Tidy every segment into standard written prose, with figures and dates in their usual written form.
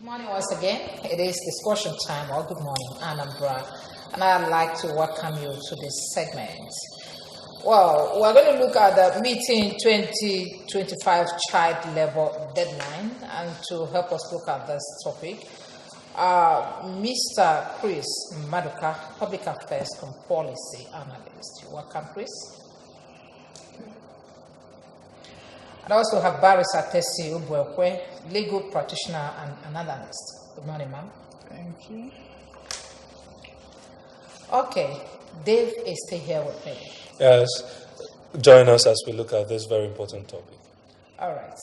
Morning once again. It is discussion time, or good morning, Anambra, and I'd like to welcome you to this segment. Well, we're going to look at the meeting 2025 child labor deadline, and to help us look at this topic, Mr. Chris Maduka, Public Affairs and Policy Analyst. Welcome, Chris. And I also have Barrister Tesi Ubwekwe, legal practitioner and analyst. Good morning, ma'am. Thank you. Okay, Dave is still here with me. Yes, join us as we look at this very important topic. All right.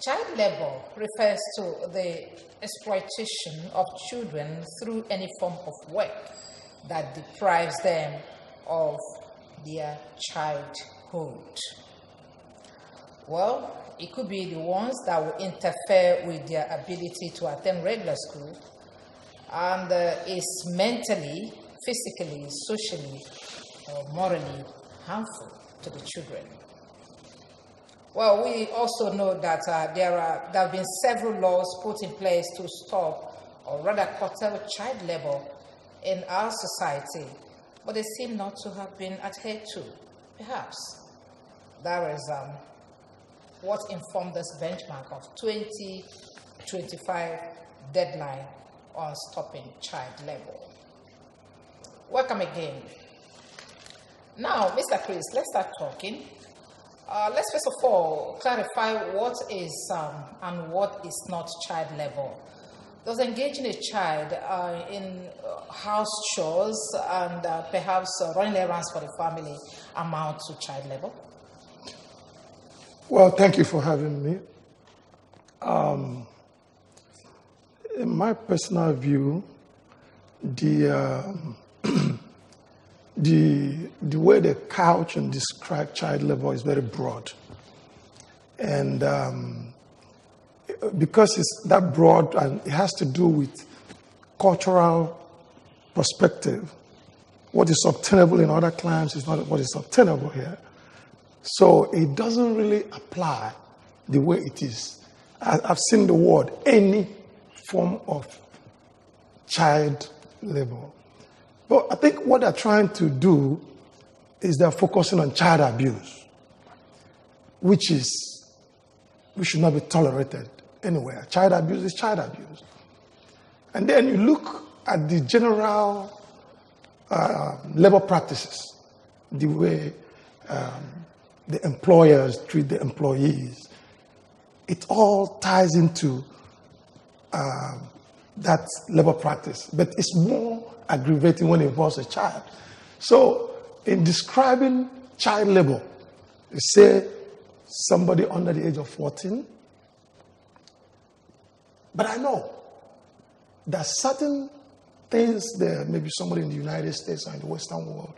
Child labor refers to the exploitation of children through any form of work that deprives them of their childhood. Well, it could be the ones that will interfere with their ability to attend regular school and is mentally, physically, socially, or morally harmful to the children. Well, we also know that there have been several laws put in place to stop or rather curtail child labor in our society, but they seem not to have been adhered to. Perhaps that is what informed this benchmark of 2025 deadline on stopping child labor. Welcome again. Now, Mr. Chris, let's start talking. Let's first of all clarify what is and what is not child labor. Does engaging a child in house chores and perhaps running errands for the family amount to child labor? Well, thank you for having me. In my personal view, the way they couch and describe child labor is very broad. And because it's that broad and it has to do with cultural perspective, what is obtainable in other climes is not what is obtainable here. So it doesn't really apply the way it is. I've seen the word any form of child labor. But I think what they're trying to do is they're focusing on child abuse, which should not be tolerated anywhere. Child abuse is child abuse. And then you look at the general labor practices, the way the employers treat the employees. It all ties into that labor practice, but it's more aggravating when it involves a child. So in describing child labor, you say somebody under the age of 14, but I know that certain things that maybe somebody in the United States or in the Western world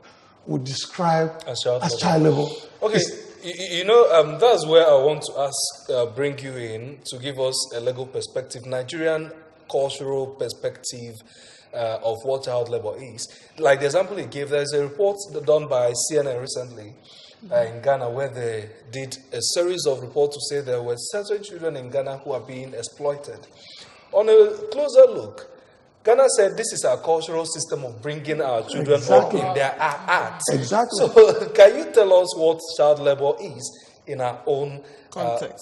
would describe as child labor. Okay, that's where I want to bring you in to give us a legal perspective, Nigerian cultural perspective of what child labor is. Like the example he gave, there's a report done by CNN recently in Ghana where they did a series of reports to say there were certain children in Ghana who are being exploited. On a closer look, Ghana said this is our cultural system of bringing our children up in their art. Exactly. So can you tell us what child labor is in our own context?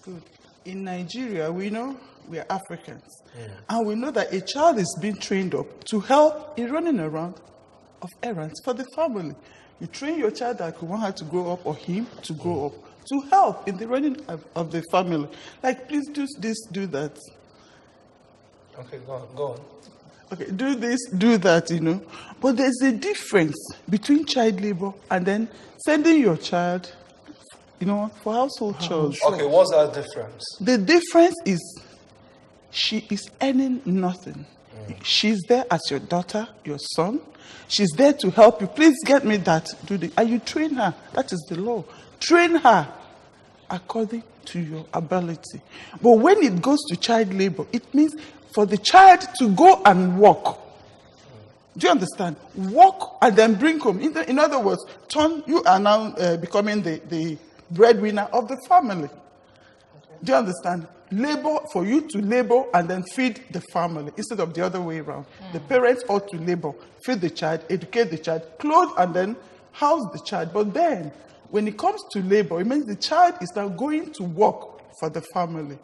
Good. In Nigeria, we know we are Africans. And we know that a child is being trained up to help in running around of errands for the family. You train your child that you want her to grow up or him to grow up to help in the running of the family. Like, please do this, do that. Okay, go on. Okay, do this, do that, But there's a difference between child labor and then sending your child, for household chores. Okay, what's that difference? The difference is she is earning nothing. She's there as your daughter, your son. She's there to help you. Please get me that. And you train her. That is the law. Train her according to your ability. But when it goes to child labor, it means for the child to go and work. Do you understand? Work and then bring home. In other words, you are now becoming the breadwinner of the family. Do you understand? Labor, for you to labor and then feed the family instead of the other way around. The parents ought to labor, feed the child, educate the child, clothe and then house the child. But then, when it comes to labor, it means the child is now going to work for the family.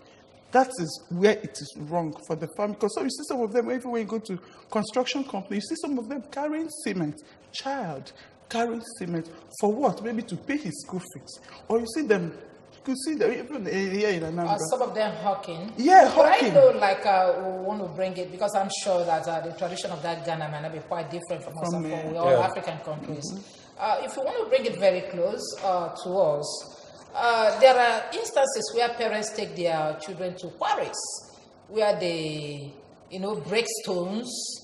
That is where it is wrong for the family. Because so you see some of them, even when you go to construction companies, you see some of them carrying cement. Child carrying cement for what? Maybe to pay his school fees. Or you see them, you could see them even here in Anambra. Some of them hawking. Yeah, but hawking. I know, we want to bring it because I'm sure that the tradition of that Ghana might not be quite different from us from all African countries. If you want to bring it very close to us, there are instances where parents take their children to quarries, where they, break stones,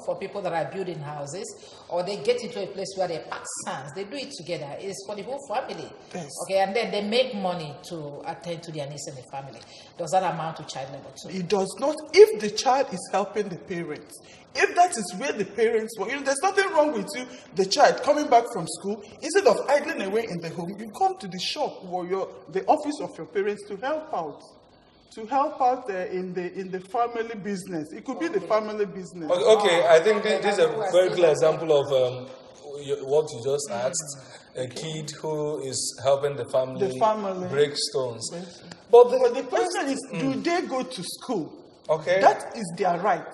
for people that are building houses, or they get into a place where they pack sands. They do it together. It's for the whole family. Yes. Okay, and then they make money to attend to their needs in the family. Does that amount to child labor too? It does not. If the child is helping the parents, if that is where the parents were, there's nothing wrong with you, the child coming back from school, instead of idling away in the home, you come to the shop or the office of your parents to help out. To help out in the family business. It could be the family business. Okay, I think this is a very clear example of what you just asked. A kid who is helping the family break stones. But the question is, do they go to school? Okay. That is their right.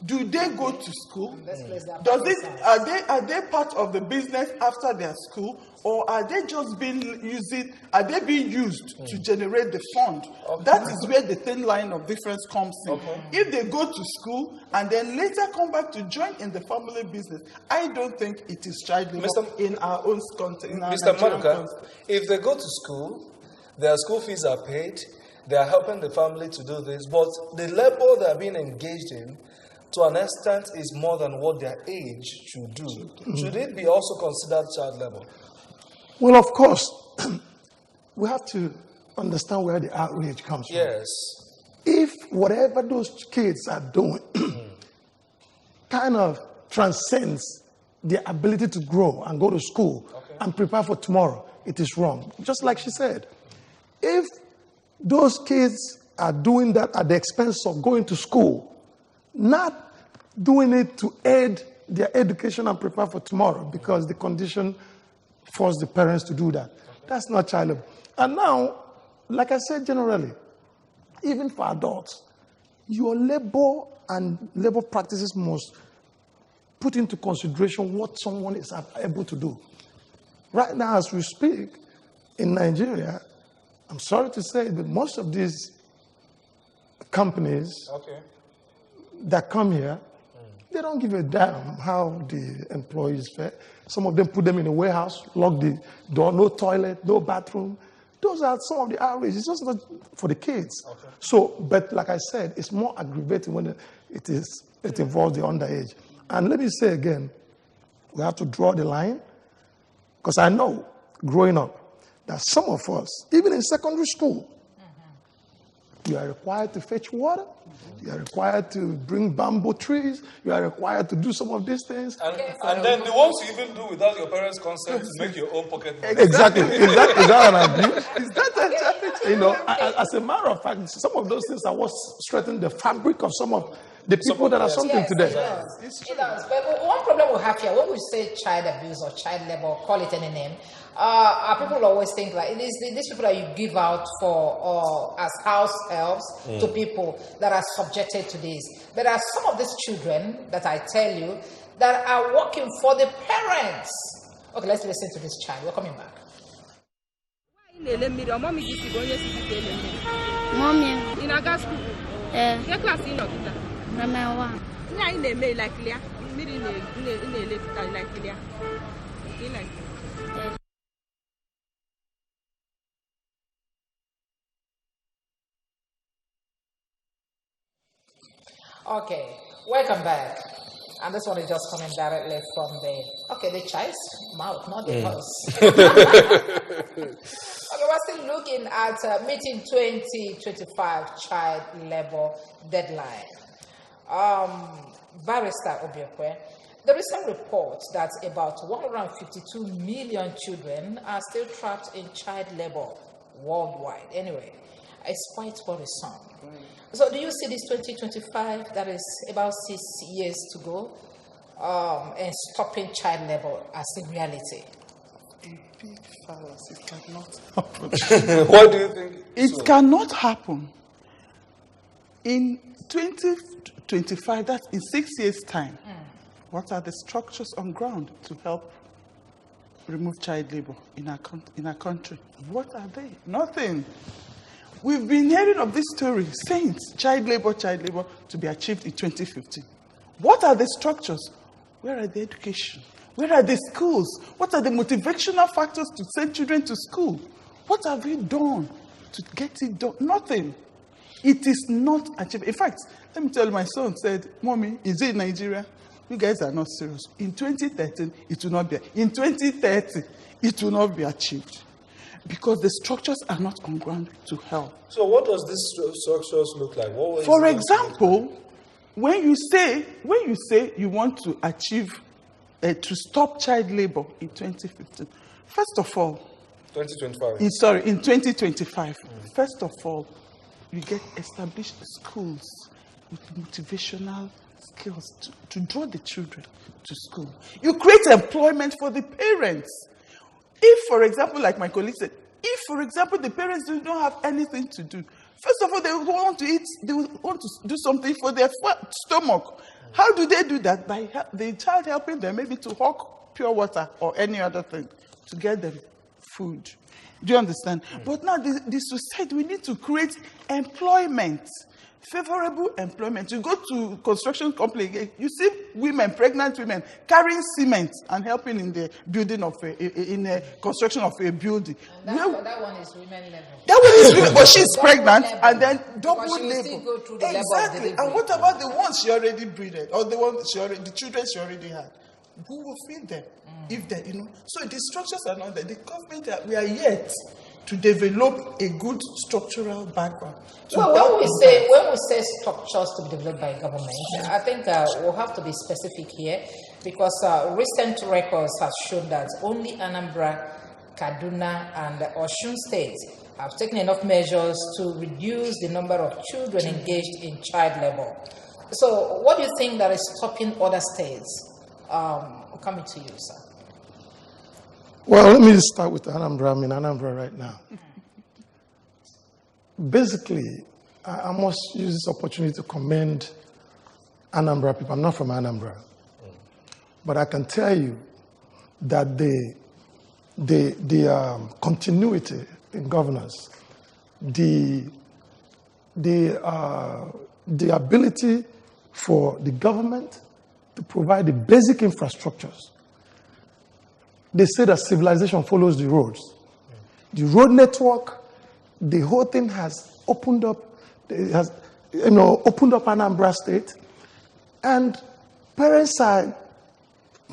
Do they go to school? Are they part of the business after their school, or are they just being used to generate the fund? Okay. That is where the thin line of difference comes in. Okay. If they go to school and then later come back to join in the family business, I don't think it is child labor in our own context. Mr. Maduka, if they go to school, their school fees are paid, they are helping the family to do this, but the labor they are being engaged in, to an extent, is more than what their age should do. Should it be also considered child labor? Well, of course, we have to understand where the outrage comes from. Yes. If whatever those kids are doing kind of transcends their ability to grow and go to school and prepare for tomorrow, it is wrong. Just like she said, if those kids are doing that at the expense of going to school, not doing it to aid their education and prepare for tomorrow because the condition forced the parents to do that. That's not child labor. And now, like I said generally, even for adults, your labor and labor practices must put into consideration what someone is able to do. Right now, as we speak, in Nigeria, I'm sorry to say, but most of these companies that come here, they don't give a damn how the employees fare. Some of them put them in a warehouse, lock the door, no toilet, no bathroom. Those are some of the outrages. It's just not for the kids. So, but like I said, it's more aggravating when it involves the underage. And let me say again, we have to draw the line, because I know, growing up, that some of us, even in secondary school, you are required to fetch water. You are required to bring bamboo trees. You are required to do some of these things. And then the ones you even do without your parents' consent to make your own pocket money. Exactly. Is that an abuse? Is that a challenge? As a matter of fact, some of those things are what strengthen the fabric of some of the people that are something today. It does. But one problem we have here, when we say child abuse or child labor, call it any name, our people always think like it is these people that you give out for as house helps to people that are subjected to this. But there are some of these children that I tell you that are working for the parents. Okay, let's listen to this child. We're coming back. Mommy. In a gas school. Get class in Number 1. I may like Lia. Like Lia. Okay, welcome back. And this one is just coming directly from the child's mouth, not the house. Okay, we're still looking at meeting 2025 child labor deadline. Barrister Obiekwe, there is some reports that about 152 million children are still trapped in child labor worldwide. Anyway, It's quite worrisome. So do you see this 2025, that is about 6 years to go, and stopping child labor as a reality? A big fallacy. It cannot happen. What do you think? It cannot happen. In 2025, that's in 6 years' time, what are the structures on ground to help remove child labor in our country? What are they? Nothing. We've been hearing of this story since child labor to be achieved in 2015. What are the structures? Where are the education? Where are the schools? What are the motivational factors to send children to school? What have we done to get it done? Nothing. It is not achieved. In fact, let me tell you, my son said, Mommy, is it Nigeria? You guys are not serious. In 2013, it will not be. In 2030, it will not be achieved. Because the structures are not on ground to help. So what does these structures look like? For example, when you say you want to achieve, to stop child labor in 2015, first of all, 2025. In 2025, first of all, you get established schools with motivational skills to draw the children to school. You create employment for the parents. If, for example, like my colleague said, if, for example, the parents do not have anything to do, first of all, they want to eat, they want to do something for their stomach. How do they do that? By the child helping them maybe to hawk pure water or any other thing to get them food. Do you understand? But now the society, we need to create employment. Favorable employment. You go to construction company, you see women, pregnant women, carrying cement and helping in the building of construction of a building. And that one is women level. That one is women, but she's pregnant level. and then double Because she will labor. still go through the level of Exactly. delivery. And what about the ones she already breeded, or the children she already had? Who will feed them? If they, so the structures are not there. The government, we are yet to develop a good structural background. Well, when we say structures to be developed by government, I think we'll have to be specific here, because recent records have shown that only Anambra, Kaduna, and Osun State have taken enough measures to reduce the number of children engaged in child labor. So, what do you think that is stopping other states? Coming to you, sir. Well, let me just start with Anambra. I'm in Anambra right now. Basically, I must use this opportunity to commend Anambra people. I'm not from Anambra. But I can tell you that the continuity in governance, the ability for the government to provide the basic infrastructures. They say that civilization follows the roads. The road network, the whole thing has opened up. It has, opened up Anambra State, and parents are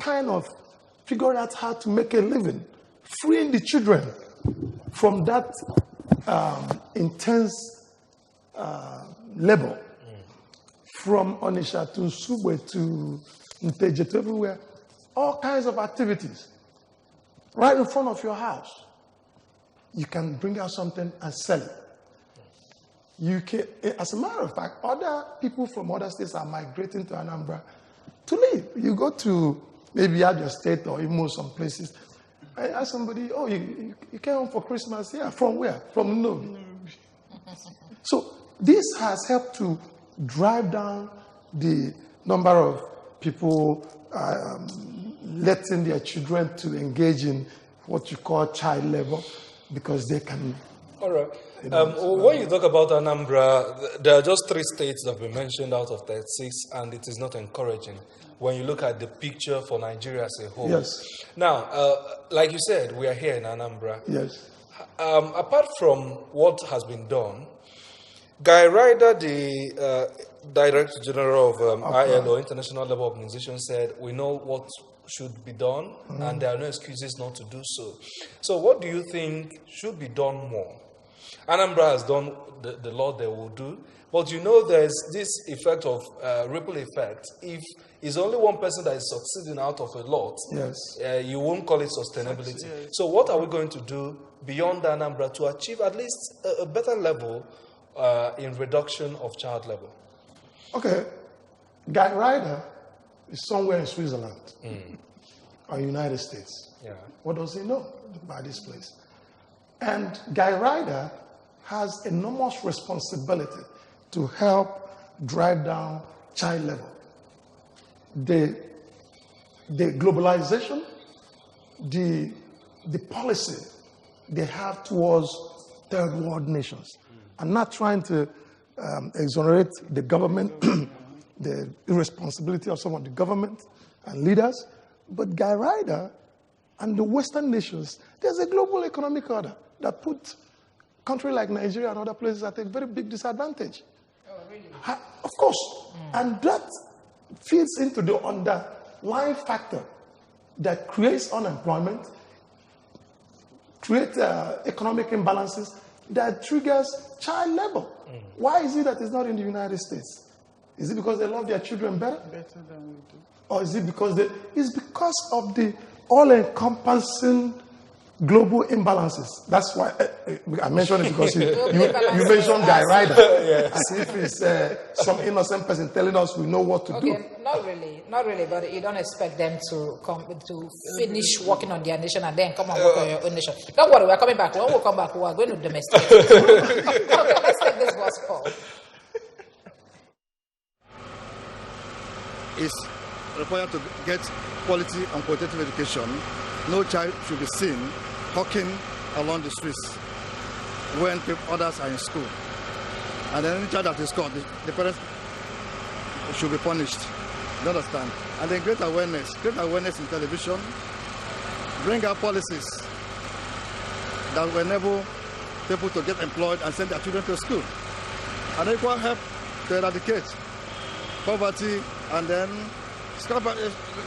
kind of figuring out how to make a living, freeing the children from that intense labor. From Onitsha to Subwe to Nteje to everywhere, all kinds of activities. Right in front of your house. You can bring out something and sell it. You can, as a matter of fact, other people from other states are migrating to Anambra to live. You go to maybe Abia State or Imo, some places. I ask somebody, oh, you came home for Christmas? Yeah, from where? From Novi. So this has helped to drive down the number of people letting their children to engage in what you call child labor, because they can. All right. When you talk about Anambra, there are just 3 states that have been mentioned out of 36, and it is not encouraging when you look at the picture for Nigeria as a whole. Yes. Now, like you said, we are here in Anambra. Yes. Apart from what has been done, Guy Ryder, the Director General of ILO, International Labour Organization, said, we know what should be done, and there are no excuses not to do so. So what do you think should be done more Anambra has done the law they will do, but you know there's this effect of ripple effect. If it's only one person that is succeeding out of a lot, Yes. You won't call it sustainability. So what are we going to do beyond Anambra to achieve at least a better level in reduction of child labor? Okay, Guy Ryder is somewhere in Switzerland or United States. Yeah. What does he know about this place? And Guy Ryder has enormous responsibility to help drive down child labor. The globalization, the policy they have towards third world nations. I'm not trying to exonerate the government, the irresponsibility of some of the government and leaders, but Guy Ryder and the Western nations, there's a global economic order that put countries like Nigeria and other places at a very big disadvantage. Oh, really? Of course. And that feeds into the underlying factor that creates unemployment, creates economic imbalances that triggers child labor. Why is it that it's not in the United States? Is it because they love their children better? Better than we do. Or is it because it's because of the all-encompassing global imbalances? That's why I mentioned it, because you mentioned Guy Ryder. As if it's some innocent person telling us we know what to do. Okay, not really, but you don't expect them to come to finish working on their nation and then come and work on your own nation. Don't worry, we're coming back. When we come back, we are going to domesticate. Okay, let's take this bus call. Is required to get quality and qualitative education. No child should be seen hawking along the streets when others are in school. And then any child that is caught, the parents should be punished. You understand? And then great awareness in television, bring out policies that will enable people to get employed and send their children to school. And equal help to eradicate poverty, and then the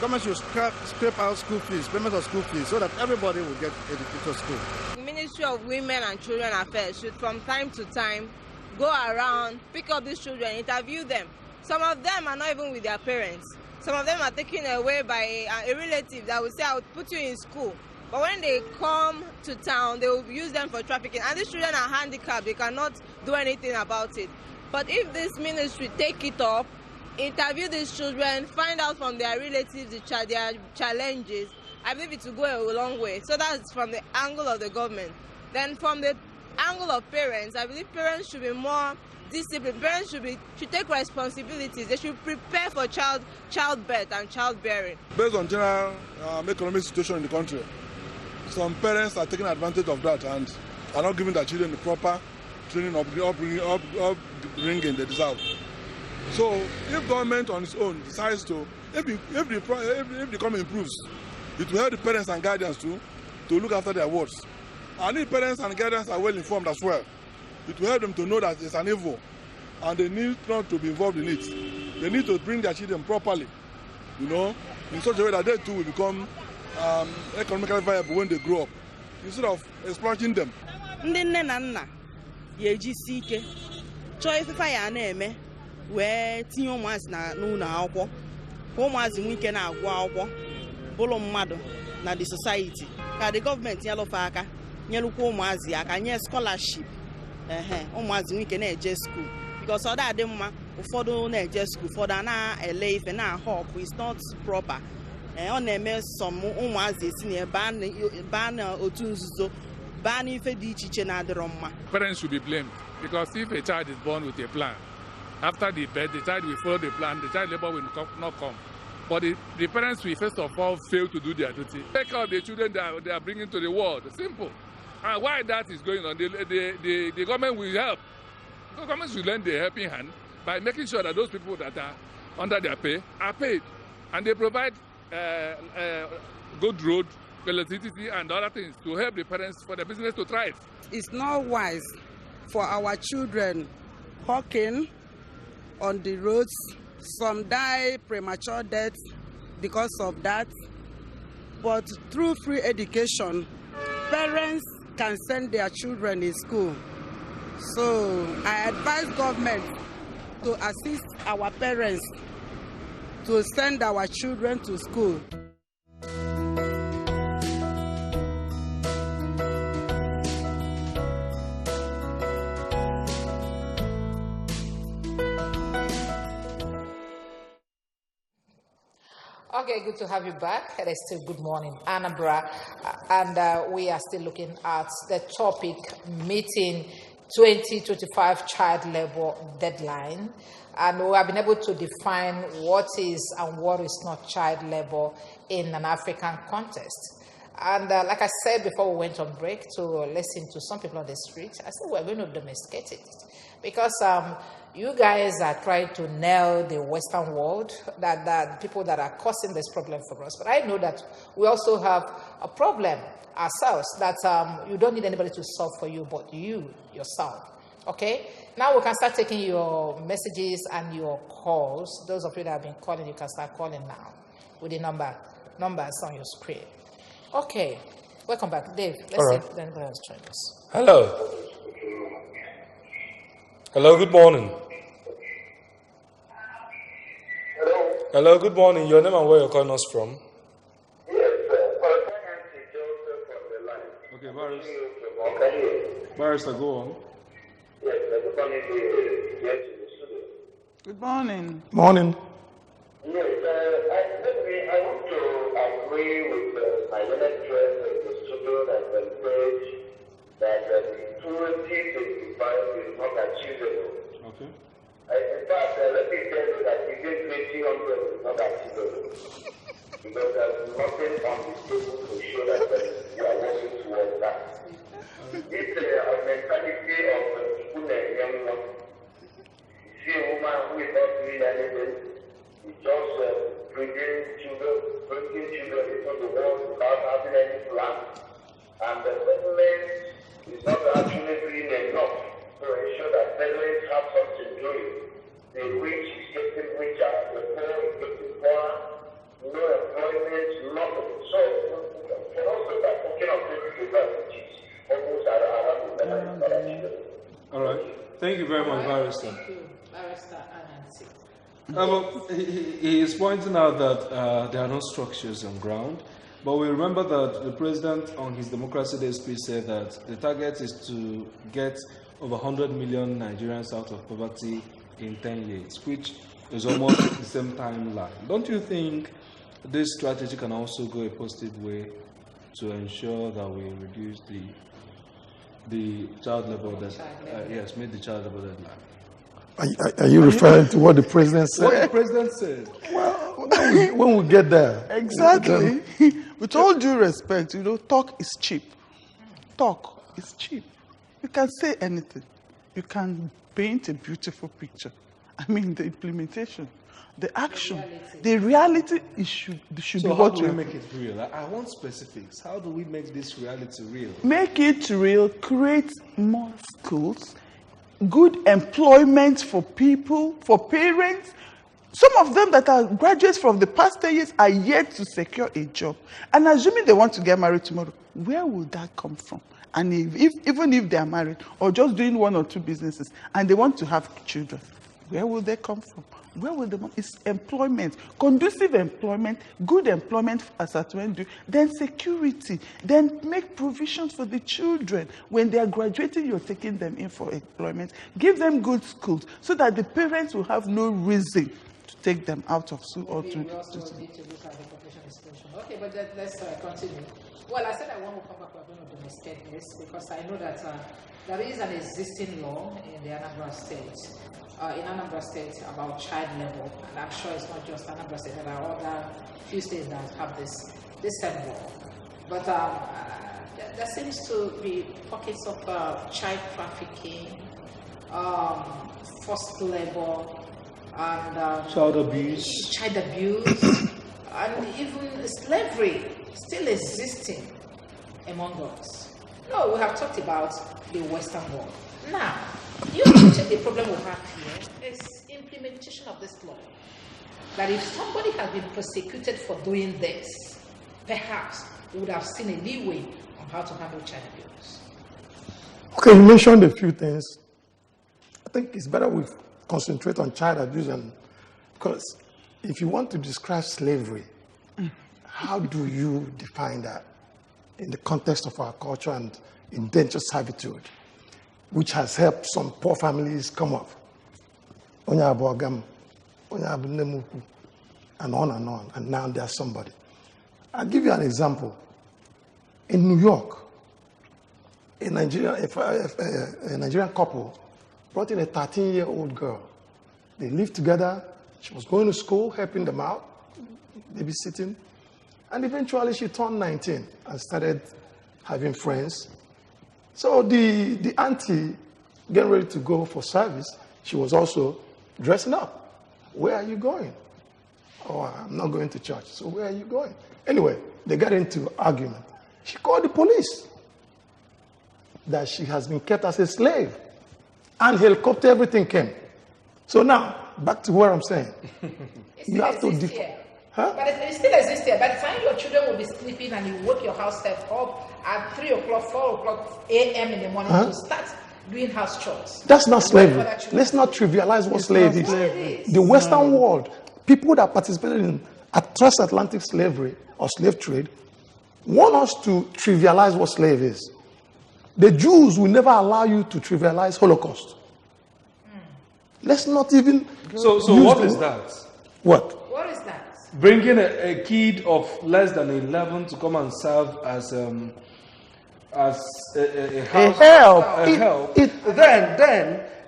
government should scrape out school fees, payment of school fees, so that everybody will get educated to school. The Ministry of Women and Children Affairs should from time to time go around, pick up these children, interview them. Some of them are not even with their parents. Some of them are taken away by a relative that will say, I will put you in school. But when they come to town, they will use them for trafficking. And these children are handicapped. They cannot do anything about it. But if this ministry take it up, interview these children, find out from their relatives their challenges, I believe it will go a long way. So that's from the angle of the government. Then from the angle of parents, I believe parents should be more disciplined. Parents should take responsibilities. They should prepare for childbirth and childbearing. Based on general economic situation in the country, some parents are taking advantage of that and are not giving their children the proper training, upbringing they deserve. So, if government on its own decides to, if the economy improves, it will help the parents and guardians to look after their wards. And if parents and guardians are well informed as well, it will help them to know that it's an evil and they need not to be involved in it. They need to bring their children properly, in such a way that they too will become economically viable when they grow up, instead of exploiting them. Ndị nne na nna ga-ejisi ike chọọ ifefa ya na-eme wee tinye ụmụazị n'ụlọ akwụkwọ ka ụmụazị nwee ike na-agụ akwụkwọ bụrụ mmadụ na the society, ka the gọọmenti nyelụfe aka nyelụkwa ụmụazị aka nye scholarship ụmụazị nwee ike na-eje school, because ọ dị mma ụfọdụ na-eje school, ụfọdụ a na-ele ife na-ahụ ọkụ, it's not proper. Ọ na-eme som ụmụazị esi na baa na otu nzuzo, baa n'ife dị iche iche na-adịrọ mma. Parents should be blamed, because if a child is born with a plan, after the birth, the child will follow the plan, the child labor will not come. But the parents will first of all fail to do their duty. Take care of the children they are bringing to the world. Simple. And while that is going on, the government will help. The government should lend a helping hand by making sure that those people that are under their pay are paid. And they provide good road, electricity, and other things to help the parents for the business to thrive. It's not wise for our children hawking on the roads. Some die premature death because of that. But through free education, parents can send their children in school So I advise government to assist our parents to send our children to school. Okay, good to have you back. It is still Good Morning, Anambra, and we are still looking at the topic meeting 2025 child labor deadline, and we have been able to define what is and what is not child labor in an African context. And like I said before we went on break to listen to some people on the street, I said we're going to domesticate it because you guys are trying to nail the Western world, that people that are causing this problem for us. But I know that we also have a problem ourselves that you don't need anybody to solve for you, but you yourself. Okay? Now we can start taking your messages and your calls. Those of you that have been calling, you can start calling now with the numbers on your screen. Okay. Welcome back. Dave, let's see if anybody has joined us. Hello. Hello, good morning. Hello, good morning. Your name and where you're calling us from? Yes, Joseph from the line. Okay, Barrister, go on. Yes, good morning to the studio. Good morning. Morning. Yes, I want to agree with my learned friend in the studio that said that the 2025 is not achievable. Okay. In fact, let me tell you that even 2000 is not achievable. Because there's nothing on the table to show that we are working towards that. It's a mentality of people and young ones. You see a woman who is not doing anything, is just bringing children into the world without having any plan. And the government is not actually doing enough to ensure that parents have something doing. The rich is getting richer, the poor is getting poorer, no employment, nothing. So, for us to start talking of which is almost around the All right. Thank you very much, Barrister. Thank you, Barrister Anansi. He is pointing out that there are no structures on ground. But we remember that the president on his Democracy Day speech said that the target is to get over 100 million Nigerians out of poverty in 10 years, which is almost the same timeline. Don't you think this strategy can also go a positive way to ensure that we reduce the child labor deadline? Yes, meet the child labor deadline. Are you referring to what the president said? What the president said. Well, when we get there. Exactly. With all due respect, talk is cheap. Talk is cheap. You can say anything. You can paint a beautiful picture. I mean, the implementation, the action, the reality it should be so what how do we make it real? I want specifics. How do we make this reality real? Make it real, create more schools, good employment for people, for parents. Some of them that are graduates from the past 10 years are yet to secure a job. And assuming they want to get married tomorrow, where will that come from? And even if they are married or just doing one or two businesses and they want to have children, where will they come from? Where will the money? It's employment, conducive employment, good employment as at when do, then security, then make provisions for the children. When they are graduating, you're taking them in for employment. Give them good schools so that the parents will have no reason to take them out of school or to. We also need to look at the population explosion. Okay, but let's continue. Well, I said I want to come back. We're going to domesticate this because I know that there is an existing law in the Anambra State. About child labor, and I'm sure it's not just Anambra State. There are other few states that have this same law. But there seems to be pockets of child trafficking, forced labor, and child abuse, and even slavery still existing among us. No, we have talked about the Western world. Now, the problem we have here is implementation of this law. That if somebody has been prosecuted for doing this, perhaps we would have seen a leeway on how to handle child abuse. Okay, you mentioned a few things. think it's better we concentrate on child abuse, because if you want to describe slavery, how do you define that in the context of our culture and indentured servitude, which has helped some poor families come up? And on, and now there's somebody. I'll give you an example. In New York, a Nigerian couple brought in a 13-year-old girl. They lived together. She was going to school, helping them out, babysitting. And eventually she turned 19 and started having friends. So the auntie, getting ready to go for service, she was also dressing up. Where are you going? Oh, I'm not going to church. So where are you going? Anyway, they got into argument. She called the police that she has been kept as a slave. And helicopter, everything came. So now, back to what I'm saying. You have to Huh? But it still exists here. By the time your children will be sleeping and you wake your house staff up at 3 o'clock, 4 o'clock a.m. in the morning to start doing house chores. That's not slavery. Let's not trivialize what slave is. The Western world, people that participated in transatlantic slavery or slave trade, want us to trivialize what slave is. The Jews will never allow you to trivialize Holocaust. Let's not even. So what is that? What? What is that? Bringing a kid of less than 11 to come and serve as a help.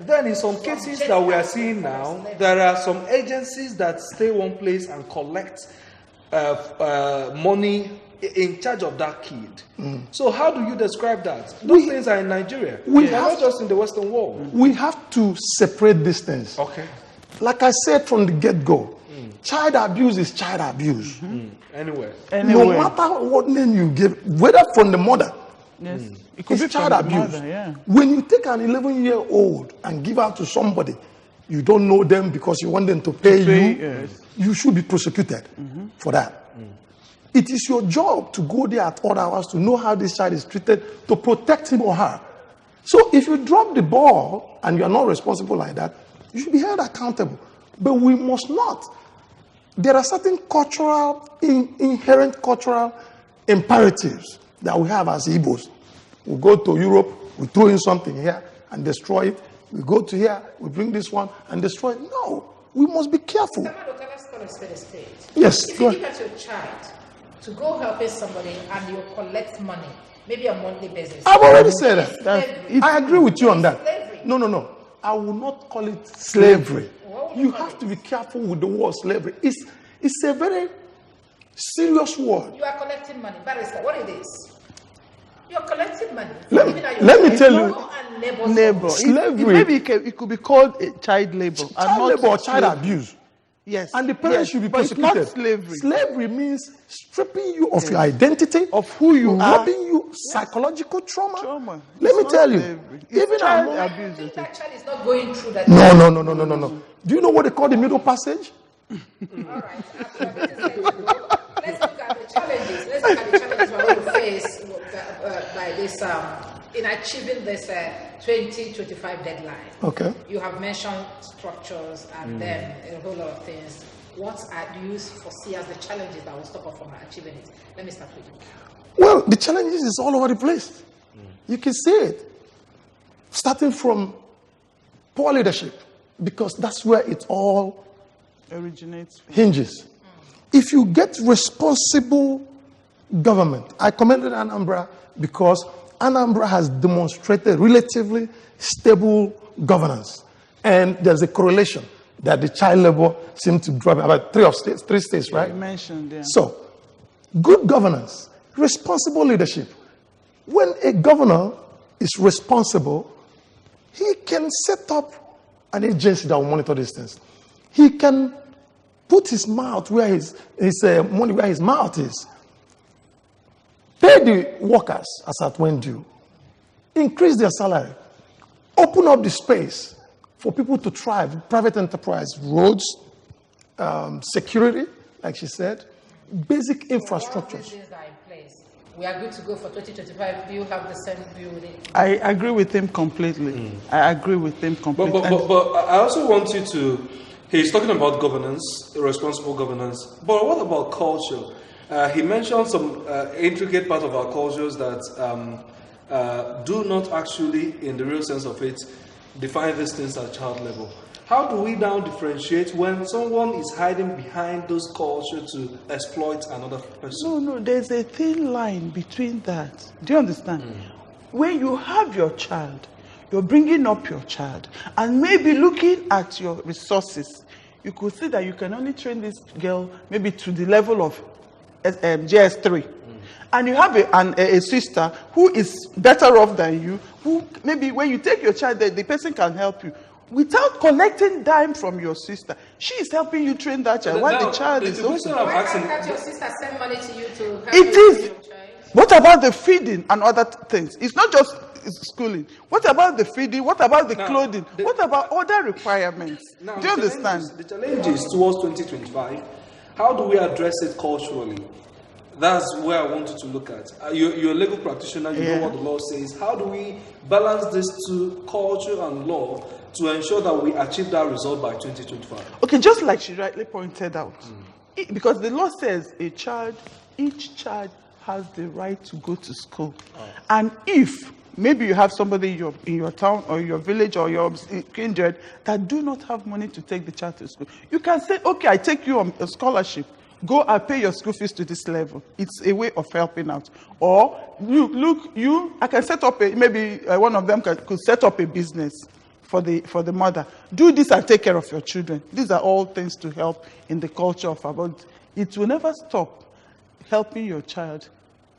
Then in some cases that we are seeing now, there are some agencies that stay one place and collect money in charge of that kid. So how do you describe that? Those things are in Nigeria. They're not just in the Western world. We have to separate these things. Okay. Like I said from the get-go, child abuse is child abuse. Anywhere. No matter what name you give, whether from the mother, it could be child abuse. Mother, When you take an 11-year-old and give out to somebody, you don't know them because you want them to pay you, you should be prosecuted for that. It is your job to go there at odd hours to know how this child is treated, to protect him or her. So if you drop the ball and you are not responsible like that, you should be held accountable. But we must not. There are certain inherent cultural imperatives that we have as Igbos. We go to Europe, we throw in something here and destroy it. We go to here, we bring this one and destroy it. No, we must be careful. Yes, if you give out your child to go helping somebody and you collect money, maybe on a monthly basis. I've already said that. I agree with you on that. No. I will not call it slavery. You have to be careful with the word slavery. It's a very serious word. You are collecting money. Barrister, what it is? You are collecting money. Let me tell you. Labor. Slavery. Maybe it could be called child labor. Child labor or child abuse. Yes. And the parents should be prosecuted. But it's not slavery. Slavery means stripping you of your identity, of who you are, robbing you, psychological trauma. Let me tell you, even child abuse. That child is not going through that. No. Do you know what they call the middle passage? All right. Let's look at the challenges. Let's look at the challenges we're going to face by this in achieving this 2025 deadline. Okay. You have mentioned structures and then a whole lot of things. What do you foresee as the challenges that will stop us from achieving it? Let me start with you. Well, the challenges is all over the place. You can see it. Starting from poor leadership, because that's where it all originates, hinges. If you get responsible government, I commended Anambra because Anambra has demonstrated relatively stable governance. And there's a correlation that the child labor seemed to drop about three states, right? You mentioned, yeah. So, good governance, responsible leadership. When a governor is responsible, he can set up an agency that will monitor these things. He can put his mouth where his money where his mouth is. Pay the workers as at when due. Increase their salary. Open up the space for people to thrive. Private enterprise, roads, security, like she said, basic infrastructures. we are good to go for 2025. Do you have the same view with it? I agree with him completely. I agree with him completely. But I also want you to, he's talking about governance, responsible governance, but what about culture? He mentioned some intricate part of our cultures that do not actually, in the real sense of it, define these things at child level. How do we now differentiate when someone is hiding behind those cultures to exploit another person? No, there's a thin line between that. Do you understand? When you have your child, you're bringing up your child, and maybe looking at your resources, you could see that you can only train this girl maybe to the level of JS3. And you have a sister who is better off than you, who maybe when you take your child there, the person can help you. Without collecting dime from your sister, she is helping you train that child. While the child is also. Why can't your sister send money to you to help It you is. with your child? What about the feeding and other things? It's not just schooling. What about the feeding? What about the clothing? What about other requirements? Now, Do you understand? The challenges towards 2025, how do we address it culturally? That's where I want you to look at. You're a legal practitioner, you know what the law says. How do we balance these two, culture and law, to ensure that we achieve that result by 2025? Okay, just like she rightly pointed out. Because the law says each child has the right to go to school. And if maybe you have somebody in your town or your village or your kindred that do not have money to take the child to school, you can say, okay, I take you on a scholarship. Go and pay your school fees to this level. It's a way of helping out. Or, I can set up maybe one of them could set up a business for the mother. Do this and take care of your children. These are all things to help in the culture of our, but it will never stop helping your child,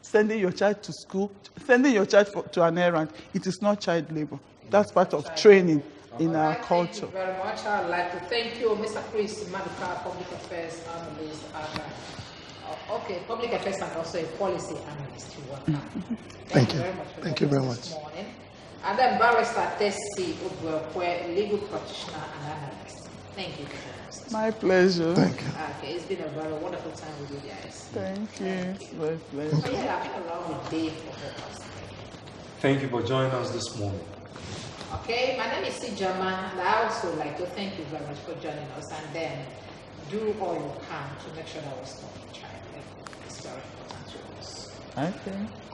sending your child to school, sending your child to an errand. It is not child labor. That's part of training in our culture. Thank you very much. I'd like to thank you, Mr. Chris Maduka, Public Affairs Analyst, and Public Affairs and also a Policy Analyst. Thank you. Very much. Thank you very much. This morning. And then Barrister Tessie Udwekwe, Legal Practitioner and Analyst. Thank you very much. My pleasure. Thank you. Okay, it's been a very wonderful time with you guys. Thank you. My pleasure. Oh, yeah, I've been around the day for us. Thank you for joining us this morning. Okay, my name is Sijama, and I also like to thank you very much for joining us, and then do all you can to make sure that we stop the child. It's very important to us. Okay.